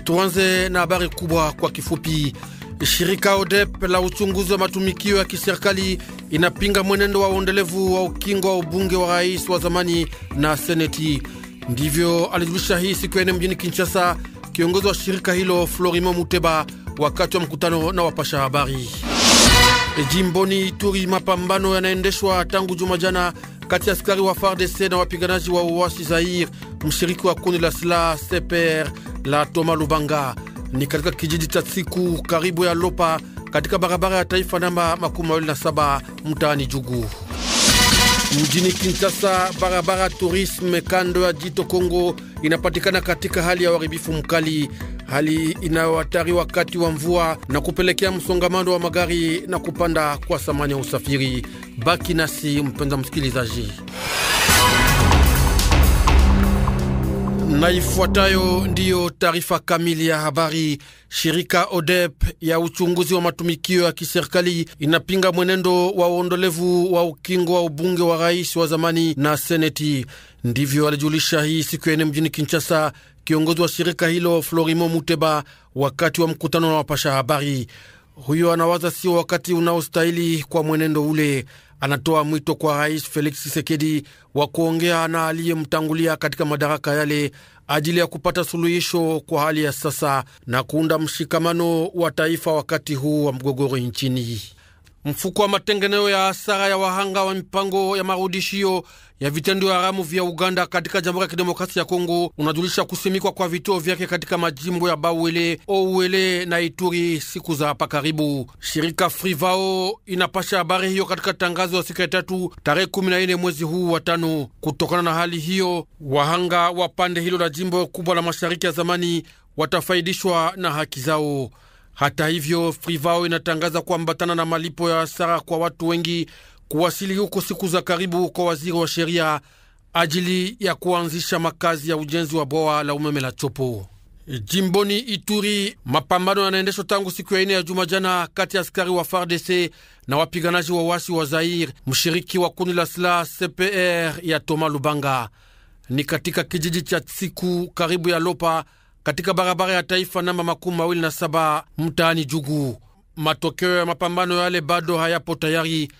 Tuanze na habari kubwa kwa kifupi. Shirika ODEP la uchunguzi wa matumikio ya kiserikali inapinga mwenendo wa uendelevu wa ukingo wa ubunge wa rais wa zamani na seneti. Ndivyo alijulisha hii siku ya ine mjini Kinshasa kiongozi wa shirika hilo Florimo Muteba wakati wa mkutano na wapasha habari. Jimboni Ituri, mapambano yanaendeshwa tangu juma jana kati ya askari wa FARDC na wapiganaji wa uasi Zaire, mshiriki wa kundi la silaha CPR la Thomas Lubanga. Ni katika kijiji cha Tsiku karibu ya Lopa katika barabara ya taifa namba 27 mtaani Jugu. Mjini Kinshasa, barabara tourisme kando ya Jito Kongo inapatikana katika hali ya uharibifu mkali, hali inayohatari wakati wa mvua na kupelekea msongamano wa magari na kupanda kwa thamani ya usafiri. Baki nasi mpenza msikilizaji. Na ifuatayo ndiyo taarifa kamili ya habari. Shirika ODEP ya uchunguzi wa matumikio ya kiserikali inapinga mwenendo wa uondolevu wa ukingo wa ubunge wa rais wa zamani na seneti. Ndivyo alijulisha hii siku ya ine mjini Kinshasa kiongozi wa shirika hilo Florimo Muteba wakati wa mkutano na wapasha habari. Huyo anawaza sio wakati unaostahili kwa mwenendo ule. Anatoa mwito kwa Rais Felix Tshisekedi wa kuongea na aliyemtangulia katika madaraka yale ajili ya kupata suluhisho kwa hali ya sasa na kuunda mshikamano wa taifa wakati huu wa mgogoro nchini. Mfuko wa matengenezo ya hasara ya wahanga wa mipango ya marudishio ya vitendo haramu vya Uganda katika Jamhuri ya Kidemokrasia ya Kongo unajulisha kusimikwa kwa vituo vyake katika majimbo ya Bauele, Ouele na Ituri siku za hapa karibu. Shirika Frivao inapasha habari hiyo katika tangazo ya siku ya 3 tarehe 14 mwezi huu wa 5. Kutokana na hali hiyo, wahanga wa pande hilo la jimbo kubwa la mashariki ya zamani watafaidishwa na haki zao. Hata hivyo, Frivao inatangaza kuambatana na malipo ya hasara kwa watu wengi kuwasili huko siku za karibu kwa waziri wa sheria ajili ya kuanzisha makazi ya ujenzi wa bwawa la umeme la Chopo. Jimboni Ituri, mapambano yanaendeshwa tangu siku ya ine ya juma jana kati ya askari wa FARDC na wapiganaji wa wasi wa Zaire, mshiriki wa kundi la silaha CPR ya Thomas Lubanga. Ni katika kijiji cha Tsiku karibu ya Lopa katika barabara ya taifa namba 27 mtaani Jugu. Matokeo ya mapambano yale bado hayapo tayari,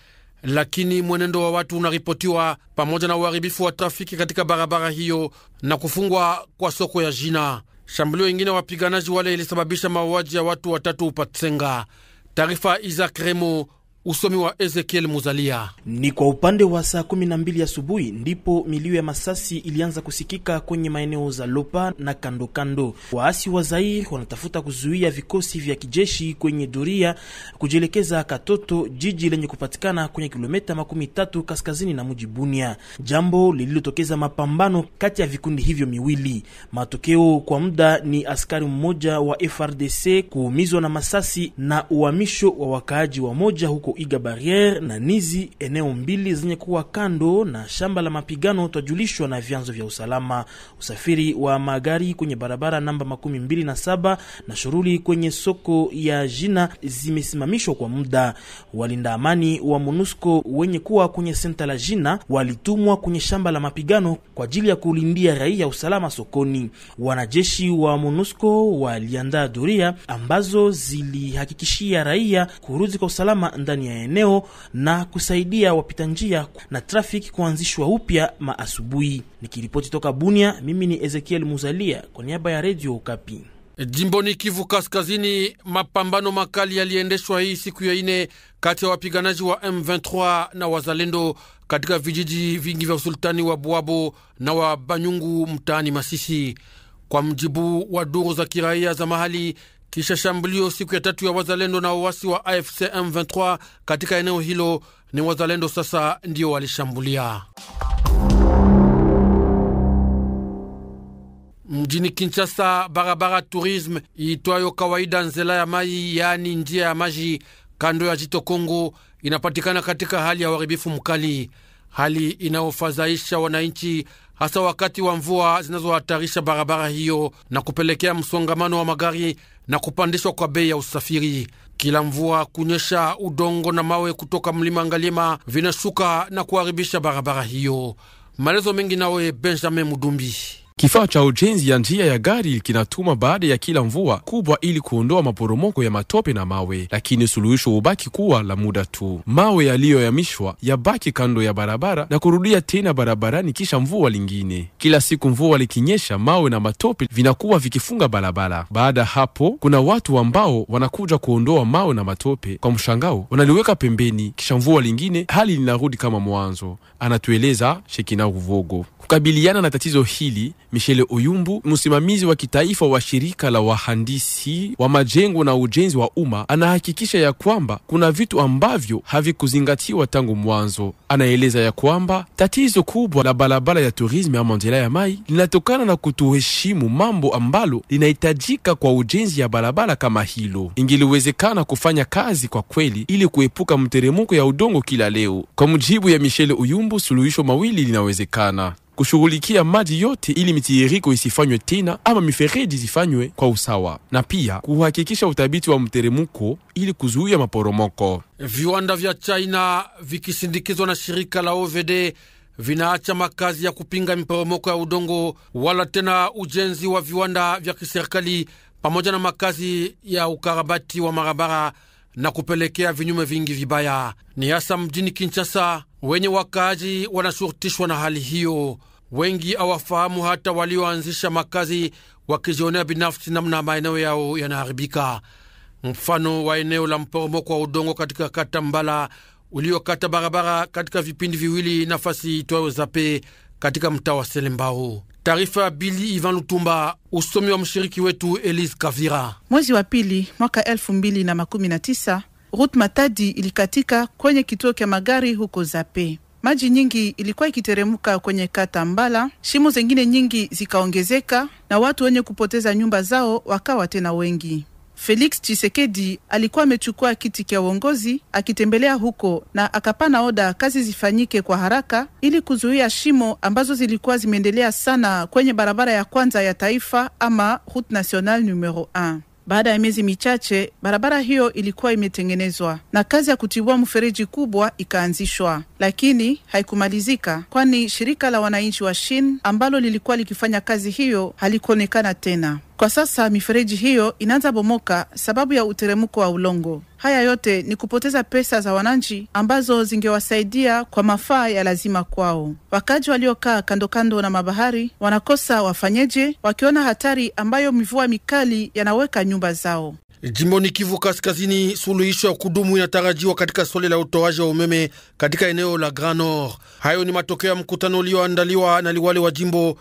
lakini mwenendo wa watu unaripotiwa pamoja na uharibifu wa trafiki katika barabara hiyo na kufungwa kwa soko ya Jina. Shambulio ingine wapiganaji wale ilisababisha mauaji ya watu 3 Upatsenga. Taarifa Isaac Remo, usomi wa Ezekiel Muzalia. Ni kwa upande wa saa 12 asubuhi ndipo milio ya masasi ilianza kusikika kwenye maeneo za Lopa na kando kando. Waasi wa Zaire wanatafuta kuzuia vikosi vya kijeshi kwenye doria kujielekeza Katoto, jiji lenye kupatikana kwenye kilomita 13 kaskazini na mji Bunia. Jambo lililotokeza mapambano kati ya vikundi hivyo miwili. Matokeo kwa muda ni askari mmoja wa FRDC kuumizwa na masasi na uhamisho wa wakaaji wa moja huko Iga Barriere na Nizi, eneo mbili zenye kuwa kando na shamba la mapigano, tajulishwa na vyanzo vya usalama. Usafiri wa magari kwenye barabara namba 27 na shughuli kwenye soko ya Jina zimesimamishwa kwa muda. Walinda amani wa MONUSCO wenye kuwa kwenye senta la Jina walitumwa kwenye shamba la mapigano kwa ajili ya kulindia raia usalama sokoni. Wanajeshi wa MONUSCO waliandaa doria ambazo zilihakikishia raia kurudi kwa usalama ndani ya eneo na kusaidia wapita njia na trafiki kuanzishwa upya maasubuhi. Nikiripoti toka Bunia, mimi ni Ezekiel Muzalia kwa niaba ya Radio Okapi. Jimboni Kivu Kaskazini, mapambano makali yaliendeshwa hii siku ya ine kati ya wapiganaji wa M23 na wazalendo katika vijiji vingi vya usultani wa Buabo na wa Banyungu mtaani Masisi. Kwa mjibu wa duru za kiraia za mahali, kisha shambulio siku ya 3 ya wazalendo na uasi wa AFC M23 katika eneo hilo, ni wazalendo sasa ndio walishambulia. Mjini Kinshasa, barabara tourisme iitwayo kawaida Nzela ya Mai, yani njia ya maji kando ya Jito Kongo, inapatikana katika hali ya uharibifu mkali, hali inaofadhaisha wananchi hasa wakati wa mvua zinazohatarisha barabara hiyo na kupelekea msongamano wa magari na kupandishwa kwa bei ya usafiri. Kila mvua kunyesha, udongo na mawe kutoka mlima Ngaliema vinashuka na kuharibisha barabara hiyo. Maelezo mengi nawe Benjamin Mudumbi. Kifaa cha ujenzi ya njia ya gari kinatuma baada ya kila mvua kubwa ili kuondoa maporomoko ya matope na mawe, lakini suluhisho hubaki kuwa la muda tu. Mawe yaliyohamishwa yabaki kando ya barabara na kurudia tena barabarani kisha mvua lingine. Kila siku mvua likinyesha, mawe na matope vinakuwa vikifunga barabara. Baada hapo kuna watu ambao wanakuja kuondoa mawe na matope, kwa mshangao wanaliweka pembeni, kisha mvua lingine hali linarudi kama mwanzo, anatueleza Shekina Ruvogo. Kukabiliana na tatizo hili, Michele Oyumbu, msimamizi wa kitaifa wa shirika la wahandisi wa majengo na ujenzi wa umma, anahakikisha ya kwamba kuna vitu ambavyo havikuzingatiwa tangu mwanzo. Anaeleza ya kwamba tatizo kubwa la barabara ya tourisme ama njia ya mai linatokana na kutoheshimu mambo ambalo linahitajika kwa ujenzi ya barabara kama hilo. Ingeliwezekana kufanya kazi kwa kweli ili kuepuka mteremko ya udongo kila leo. Kwa mujibu ya Michele Oyumbu, suluhisho mawili linawezekana: kushughulikia maji yote ili mitiririko isifanywe tena ama mifereji zifanywe kwa usawa, na pia kuhakikisha udhibiti wa mteremko ili kuzuia maporomoko. Viwanda vya China vikisindikizwa na shirika la OVD vinaacha makazi ya kupinga miporomoko ya udongo wala tena ujenzi wa viwanda vya kiserikali pamoja na makazi ya ukarabati wa barabara na kupelekea vinyume vingi vibaya. Ni hasa mjini Kinshasa wenye wakaaji wanashurutishwa na hali hiyo. Wengi hawafahamu hata walioanzisha makazi, wakijionea binafsi namna maeneo yao yanaharibika. Mfano wa eneo la mporomoko wa udongo katika kata Mbala uliokata barabara katika vipindi viwili, nafasi itwayo Zape katika mtaa wa Selembao. Taarifa ya Bili Ivan Lutumba, usomi wa mshiriki wetu Elise Kavira. Mwezi wa pili mwaka 2019, Route Matadi ilikatika kwenye kituo cha magari huko Zape. Maji nyingi ilikuwa ikiteremuka kwenye kata Mbala, shimo zingine nyingi zikaongezeka na watu wenye kupoteza nyumba zao wakawa tena wengi. Felix Tshisekedi alikuwa amechukua kiti cha uongozi akitembelea huko na akapana oda kazi zifanyike kwa haraka ili kuzuia shimo ambazo zilikuwa zimeendelea sana kwenye barabara ya kwanza ya taifa ama Route Nationale numero 1. Baada ya miezi michache, barabara hiyo ilikuwa imetengenezwa na kazi ya kutibua mfereji kubwa ikaanzishwa, lakini haikumalizika kwani shirika la wananchi wa Shin ambalo lilikuwa likifanya kazi hiyo halikuonekana tena. Kwa sasa mifereji hiyo inaanza bomoka sababu ya uteremko wa ulongo. Haya yote ni kupoteza pesa za wananchi ambazo zingewasaidia kwa mafaa ya lazima kwao. Wakaji waliokaa kando kando na mabahari wanakosa wafanyeje, wakiona hatari ambayo mvua mikali yanaweka nyumba zao. Jimboni Kivu Kaskazini, suluhisho ya kudumu inatarajiwa katika swali la utoaji wa umeme katika eneo la Grand Nord. Hayo ni matokeo ya mkutano ulioandaliwa na liwali wa jimbo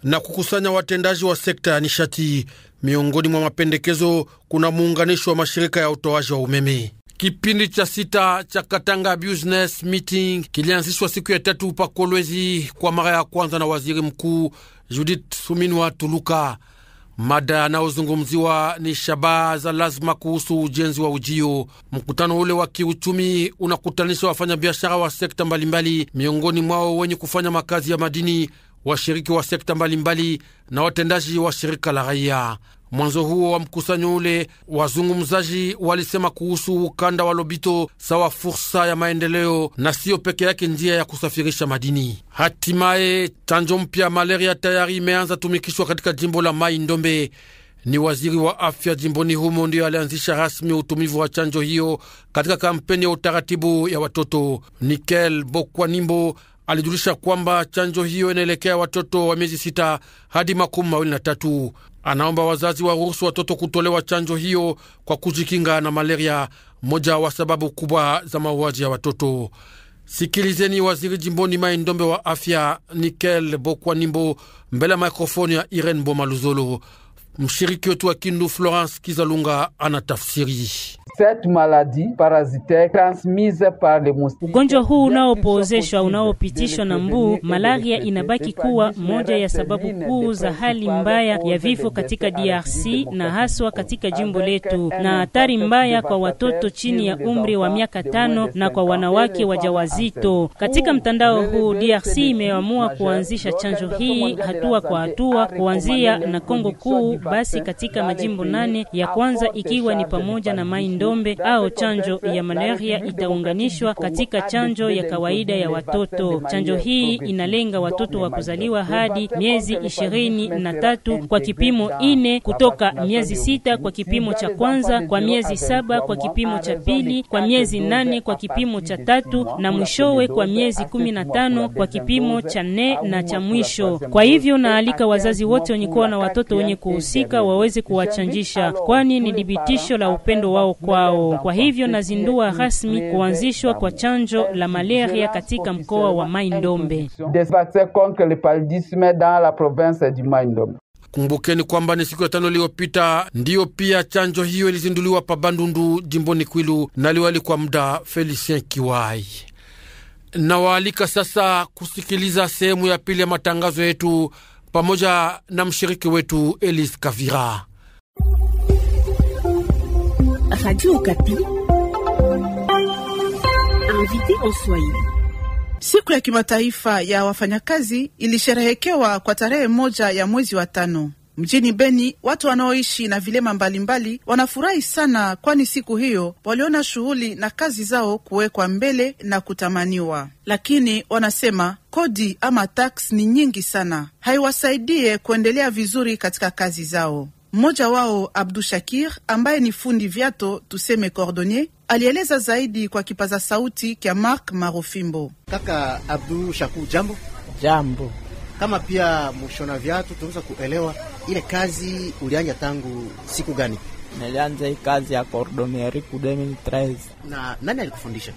na kukusanya watendaji wa sekta ya nishati. Miongoni mwa mapendekezo kuna muunganisho wa mashirika ya utoaji wa umeme. Kipindi cha 6 cha Katanga Business Meeting kilianzishwa siku ya 3 pa Kolwezi kwa mara ya kwanza na waziri mkuu Judith Suminwa Tuluka. Mada yanayozungumziwa ni shabaha za lazima kuhusu ujenzi wa ujio. Mkutano ule wa kiuchumi unakutanisha wafanyabiashara wa sekta mbalimbali, miongoni mwao wenye kufanya makazi ya madini, washiriki wa sekta mbalimbali na watendaji wa shirika la raia. Mwanzo huo wa mkusanyo ule, wazungumzaji walisema kuhusu ukanda wa Lobito sawa fursa ya maendeleo na sio peke yake njia ya kusafirisha madini. Hatimaye chanjo mpya malaria tayari imeanza tumikishwa katika jimbo la Mai Ndombe. Ni waziri wa afya jimboni humo ndio alianzisha rasmi utumivu wa chanjo hiyo katika kampeni ya utaratibu ya watoto. Nikel Bokwanimbo alijulisha kwamba chanjo hiyo inaelekea watoto wa miezi 6 hadi 23. Anaomba wazazi waruhusu watoto kutolewa chanjo hiyo kwa kujikinga na malaria, moja wa sababu kubwa za mauaji ya watoto. Sikilizeni waziri jimboni Mai Ndombe wa afya Nikel Bokwanimbo mbele ya mikrofoni ya Irene Bomaluzolo. Mshiriki wetu wa Kindu Florence Kizalunga anatafsiri. Ugonjwa huu unaopozeshwa unaopitishwa na mbu, malaria, inabaki kuwa moja ya sababu kuu za hali mbaya ya vifo katika DRC na haswa katika jimbo letu, na hatari mbaya kwa watoto chini ya umri wa miaka 5 na kwa wanawake wajawazito. Katika mtandao huu DRC imeamua kuanzisha chanjo hii hatua kwa hatua kuanzia na Kongo Kuu, basi katika majimbo 8 ya kwanza ikiwa ni pamoja na Mai Ndombe, Mai-Ndombe au chanjo ya malaria itaunganishwa katika chanjo ya kawaida ya watoto. Chanjo hii inalenga watoto wa kuzaliwa hadi miezi 23 kwa kipimo 4, kutoka miezi 6 kwa kipimo cha kwanza, kwa miezi 7 kwa kipimo cha pili, kwa miezi 8 kwa kipimo cha 3 na mwishowe kwa miezi 15 kwa kipimo cha 4 na cha mwisho. Kwa hivyo naalika wazazi wote wenye kuwa na watoto wenye kuhusika waweze kuwachanjisha, kwani ni dhibitisho la upendo wao kwao. Kwa hivyo nazindua rasmi kuanzishwa kwa chanjo la malaria katika mkoa wa Mai-Ndombe. Kumbukeni kwamba ni siku ya 5 iliyopita ndiyo pia chanjo hiyo ilizinduliwa pa Bandundu jimboni Kwilu na liwali kwa muda Felicien Kiwai. Na waalika sasa kusikiliza sehemu ya pili ya matangazo yetu pamoja na mshiriki wetu Elise Kavira. Radio Okapi. Invité en Swahili. Siku ya kimataifa ya wafanyakazi ilisherehekewa kwa tarehe 1 ya mwezi wa 5. Mjini Beni, watu wanaoishi na vilema mbalimbali wanafurahi sana, kwani siku hiyo waliona shughuli na kazi zao kuwekwa mbele na kutamaniwa. Lakini wanasema kodi ama tax ni nyingi sana, haiwasaidie kuendelea vizuri katika kazi zao. Mmoja wao, Abdou Shakir, ambaye ni fundi viato, tuseme cordonnier, alieleza zaidi kwa kipaza sauti kia Mark Marofimbo. Kaka Abdou Shakur, jambo. Jambo. Kama pia mshona viatu, tunaweza kuelewa ile kazi ulianza tangu siku gani? Nilianza hii kazi ya cordonnerie ku 2013. Na nani alikufundisha?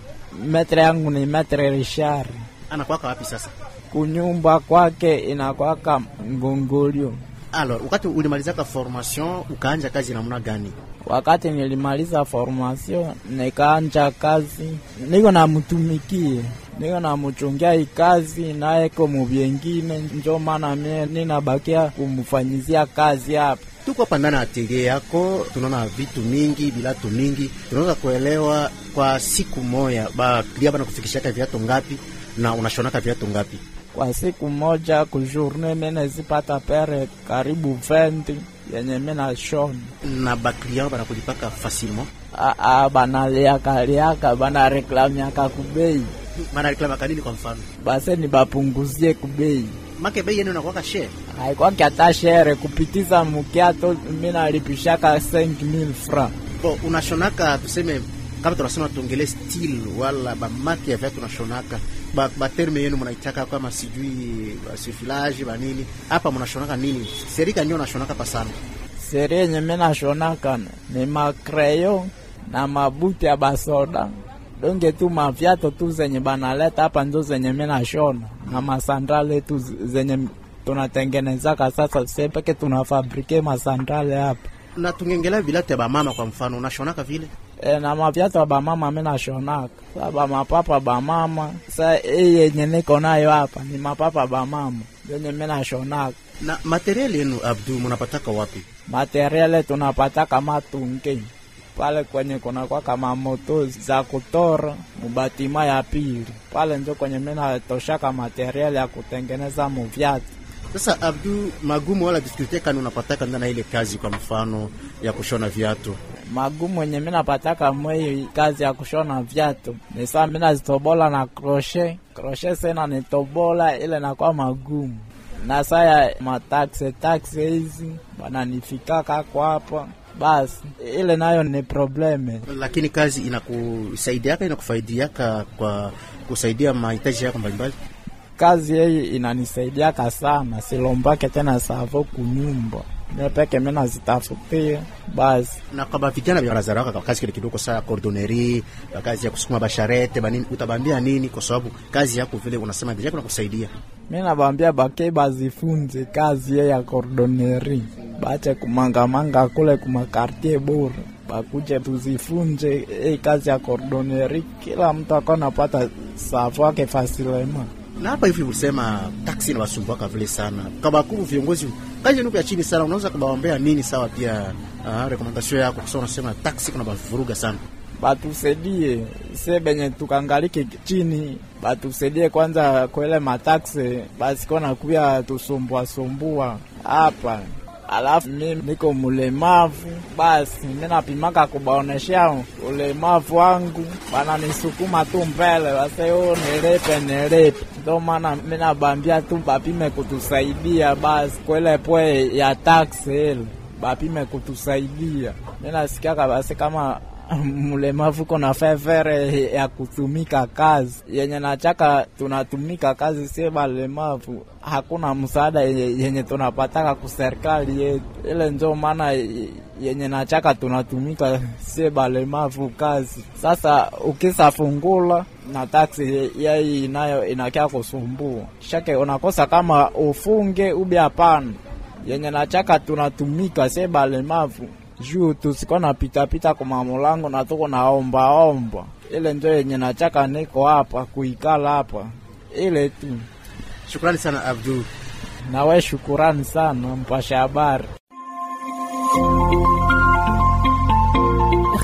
Metre yangu ni Metre Richard. Anakuwaka wapi sasa? Kunyumba kwake inakuwaka Ngongolio. Alors, wakati ulimalizaka formation ukaanja kazi namna gani? Wakati nilimaliza formation nikaanja kazi, niko na mtumikie, niko na mchungia hii kazi naye kwa mubyengine, ndio maana mimi ninabakia kumfanyizia kazi hapa. Tuko hapa ndani ya atelier yako, tunaona vitu mingi, bilatu mingi. Tunaweza kuelewa kwa siku moja client bana kufikishaka viatu ngapi na unashonaka viatu ngapi? Kwa siku moja ku journée mimi nazipata pere karibu 20 yenye mimi na shona. Na ba client bana kulipaka facilement? Bana liaka bana reklamiaka kubei. Bana reklamiaka nini kwa mfano? Basi ni bapunguzie kubei. Make bei yenu inakuwa share? Haikuwa hata share, kupitiza mkiato mimi nalipishaka 5000 francs. Bo unashonaka tuseme kama tunasema tuongelee style wala ba marque ya viatu tunashonaka. Ba terme yenu mnaitaka kama sijui sifilage ba nini. Hapa mnashonaka nini? Serika ndio nashonaka pa sana. Seri yenye mimi nashonaka ni makreyo na mabuti ya basoda. Donge tu maviato tu zenye banaleta hapa ndio zenye mimi nashona. Na masandale tu zenye tunatengeneza sasa sepeke tunafabrike masandale hapa. Na tungengelea bilate ba mama kwa mfano unashonaka vile? Na maviato ba mama mimi nashonaka. Sasa mapapa ba mama, sasa yenye niko nayo hapa ni mapapa ba mama. Yenye mimi nashonaka. Na material yenu Abdou mnapataka wapi? Material tunapataka Matunge. Pale kwenye kuna kwa kama moto za kutora mubatima ya pili. Pale ndio kwenye mimi natoshaka material ya kutengeneza muviatu. Sasa Abdou, magumu wala difficulty kani unapataka ndani ile kazi kwa mfano ya kushona viatu? Magumu yenye mimi napataka mwe kazi ya kushona viatu ni saa mimi nazitobola na crochet. Crochet sana nitobola ile na kwa magumu. Na saya mataxe hizi bananifikaka kwa hapa. Basi ile nayo ni probleme. Lakini kazi inakusaidiaka inakufaidiaka kwa kusaidia mahitaji yako mbalimbali? Kazi hii inanisaidiaka sana, silombake tena savo kunyumba. Nepeke mimi nazitafutia basi. Na kwa vijana vya Razaraka kwa kazi kile kidogo saa cordonnerie, kazi ya kusukuma basharete, banini utabambia nini kwa sababu kazi yako vile unasema deja kuna kusaidia? Mimi nabambia bake bazifunze kazi ya cordonnerie. Baache kumangamanga kule kuma quartier bora. Bakuje tuzifunze kazi ya cordonnerie, kila mtu akona pata safu yake fasilema. Na hapa hivi usema taksi na wasumbuaka vile sana. Kama kuu viongozi kazi nuko ya chini sana, unaweza kubaombea nini sawa pia recommendation yako kwa unasema taksi kuna bavuruga sana. Batusaidie sebenye tukangalike chini, batusaidie kwanza kwa ile mataksi basi kona kuya tusumbua hapa. alafu mimi niko mulemavu, basi mimi napimaka kubaoneshia ulemavu wangu, wananisukuma tu mbele, waseo nilipe. Ndio maana mimi nabambia tu bapime kutusaidia basi kwele poe ya taxi ile. Bapime kutusaidia. Mimi nasikia basi kama mulemavu kuna fevere ya kutumika kazi. Yenye nachaka tunatumika kazi si balemavu. Hakuna msaada yenye tunapataka ku serikali yetu. Ile ndio maana yenye nachaka tunatumika si balemavu kazi. Sasa ukisafungula na taxi yai nayo inakia kusumbua. Shake unakosa kama ufunge ubi hapana. Yenye nachaka tunatumika si balemavu. Juu tusiko na pita kwa mamulango na tuko na omba. Ile ndio yenye nachaka niko hapa kuikala hapa. Ile tu. Shukrani sana Abdul. Na wewe shukrani sana mpasha habari.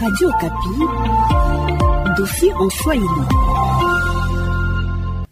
Radio Okapi. Dossier en Swahili.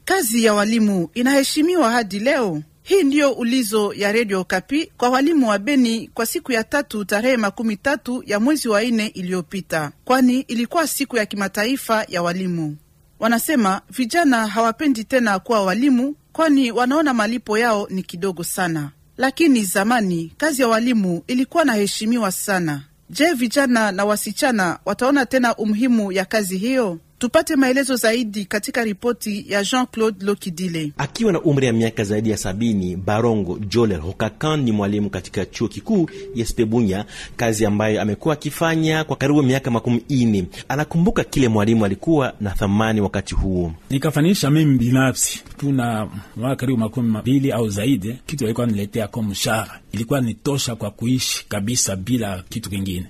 Kazi ya walimu inaheshimiwa hadi leo. Hii ndiyo ulizo ya Radio Okapi kwa walimu wa Beni kwa siku ya 3 tarehe 13 ya mwezi wa 4 iliyopita, kwani ilikuwa siku ya kimataifa ya walimu. Wanasema vijana hawapendi tena kuwa walimu, kwani wanaona malipo yao ni kidogo sana. Lakini zamani kazi ya walimu ilikuwa naheshimiwa sana. Je, vijana na wasichana wataona tena umuhimu ya kazi hiyo? Tupate maelezo zaidi katika ripoti ya Jean-Claude Lokidile. Akiwa na umri ya miaka zaidi ya 70, Barongo Joler Hokakan ni mwalimu katika chuo kikuu ISP Bunya, kazi ambayo amekuwa akifanya kwa karibu miaka 40. Anakumbuka kile mwalimu alikuwa na thamani wakati huo. Nikafanisha mimi binafsi tuna mwaka karibu 20 au zaidi, kitu alikuwa niletea kwa mshahara ilikuwa nitosha kwa kuishi kabisa bila kitu kingine.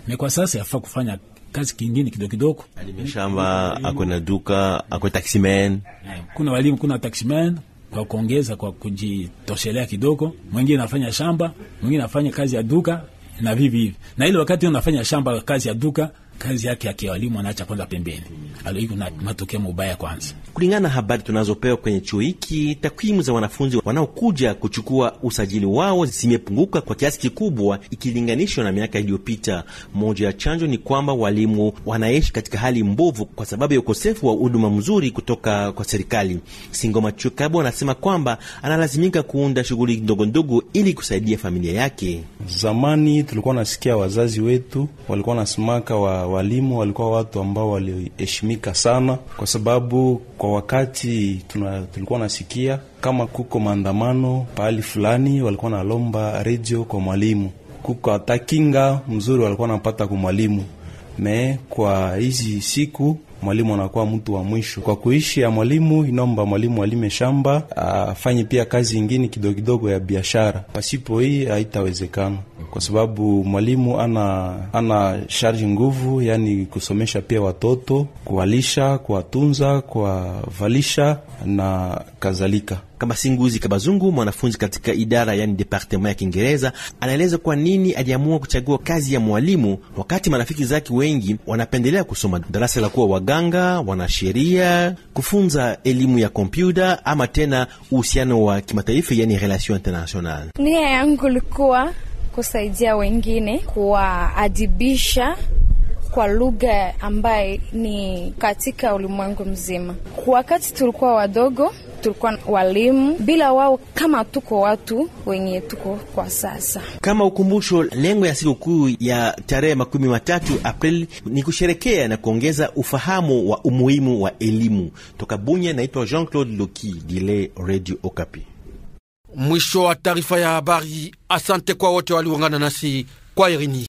Na kwa sasa yafaa kufanya kazi kingine kidogo. Alimeshamba, akona duka, akona taximan. Kuna walimu, kuna taximan kwa kuongeza kwa kujitoshelea kidogo. Mwingine anafanya shamba, mwingine anafanya kazi ya duka na vivi. Na ile wakati unafanya shamba, kazi ya duka, kazi yake ya kiwalimu anaacha kwanza pembeni. Iko na matokeo mabaya kwanza. Kulingana na habari tunazopewa kwenye chuo hiki, takwimu za wanafunzi wanaokuja kuchukua usajili wao zimepunguka kwa kiasi kikubwa ikilinganishwa na miaka iliyopita. Moja ya chanzo ni kwamba walimu wanaishi katika hali mbovu kwa sababu ya ukosefu wa huduma mzuri kutoka kwa serikali. Singoma Chukabo anasema kwamba analazimika kuunda shughuli ndogo ili kusaidia familia yake. Zamani tulikuwa nasikia wazazi wetu walikuwa nasimaka walimu walikuwa watu ambao waliheshimika sana, kwa sababu kwa wakati tulikuwa nasikia kama kuko maandamano pahali fulani walikuwa nalomba radio kwa mwalimu, kuko atakinga mzuri walikuwa napata kwa mwalimu. Kwa hizi siku mwalimu anakuwa mtu wa mwisho kwa kuishi ya mwalimu. Inomba mwalimu alime shamba, afanye pia kazi nyingine kidogo ya biashara. Pasipo hii haitawezekana, kwa sababu mwalimu ana charge nguvu, yani kusomesha pia watoto, kuwalisha, kuwatunza, kuwavalisha na kadhalika. Kama Singuzi Kabazungu, mwanafunzi katika idara yani departement ya Kiingereza, anaeleza kwa nini aliamua kuchagua kazi ya mwalimu wakati marafiki zake wengi wanapendelea kusoma darasa la kuwa waganga, wanasheria, kufunza elimu ya kompyuta ama tena uhusiano wa kimataifa yani relation international. Nia yangu ilikuwa kusaidia wengine, kuwaadibisha kwa lugha ambaye ni katika ulimwengu mzima. Wakati tulikuwa wadogo, tulikuwa walimu, bila wao kama tuko watu wenye tuko kwa sasa. Kama ukumbusho, lengo ya siku kuu ya tarehe 13 Aprili ni kusherekea na kuongeza ufahamu wa umuhimu wa elimu. Toka Bunya, naitwa Jean-Claude Loki Dile, Radio Okapi. Mwisho wa taarifa ya habari. Asante kwa wote waliungana nasi. Kwa irini.